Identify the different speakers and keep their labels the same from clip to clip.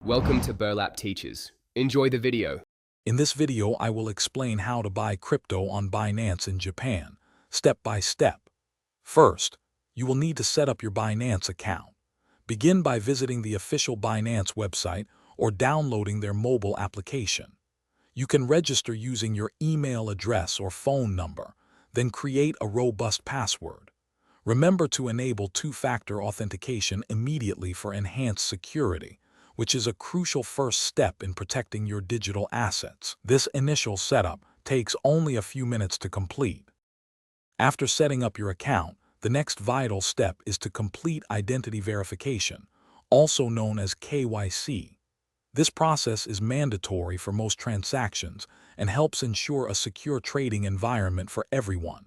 Speaker 1: Welcome to Burlap Teachers. Enjoy the video.
Speaker 2: In this video, I will explain how to buy crypto on Binance in Japan, step by step. First, you will need to set up your Binance account. Begin by visiting the official Binance website or downloading their mobile application. You can register using your email address or phone number, then create a robust password. Remember to enable two-factor authentication immediately for enhanced security, which is a crucial first step in protecting your digital assets. This initial setup takes only a few minutes to complete. After setting up your account, the next vital step is to complete identity verification, also known as KYC. This process is mandatory for most transactions and helps ensure a secure trading environment for everyone.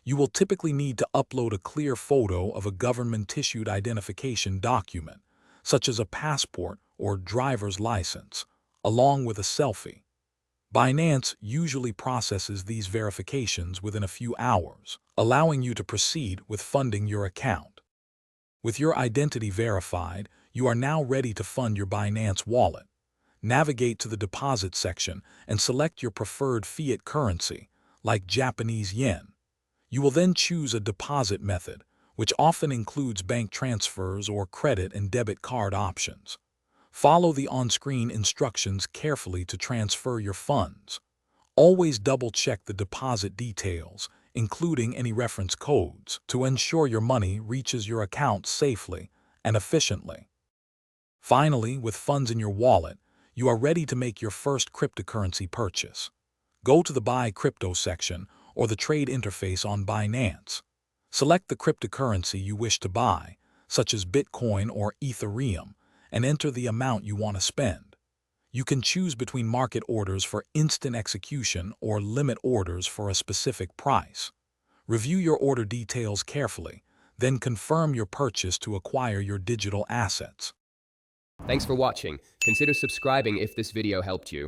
Speaker 2: You will typically need to upload a clear photo of a government-issued identification document, such as a passport or driver's license, along with a selfie. Binance usually processes these verifications within a few hours, allowing you to proceed with funding your account. With your identity verified, you are now ready to fund your Binance wallet. Navigate to the deposit section and select your preferred fiat currency, like Japanese yen. You will then choose a deposit method, which often includes bank transfers or credit and debit card options. Follow the on-screen instructions carefully to transfer your funds. Always double-check the deposit details, including any reference codes, to ensure your money reaches your account safely and efficiently. Finally, with funds in your wallet, you are ready to make your first cryptocurrency purchase. Go to the Buy Crypto section or the Trade interface on Binance. Select the cryptocurrency you wish to buy, such as Bitcoin or Ethereum, and enter the amount you want to spend. You can choose between market orders for instant execution or limit orders for a specific price. Review your order details carefully, then confirm your purchase to acquire your digital assets.
Speaker 1: Thanks for watching. Consider subscribing if this video helped you.